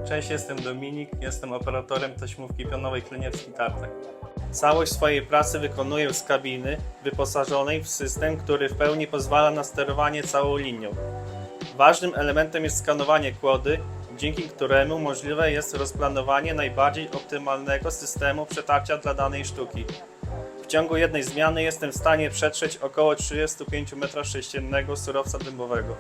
Cześć, jestem Dominik, jestem operatorem taśmówki pionowej Kliniewski-Tartak. Całość swojej pracy wykonuję z kabiny wyposażonej w system, który w pełni pozwala na sterowanie całą linią. Ważnym elementem jest skanowanie kłody, dzięki któremu możliwe jest rozplanowanie najbardziej optymalnego systemu przetarcia dla danej sztuki. W ciągu jednej zmiany jestem w stanie przetrzeć około 35 m3 surowca dębowego.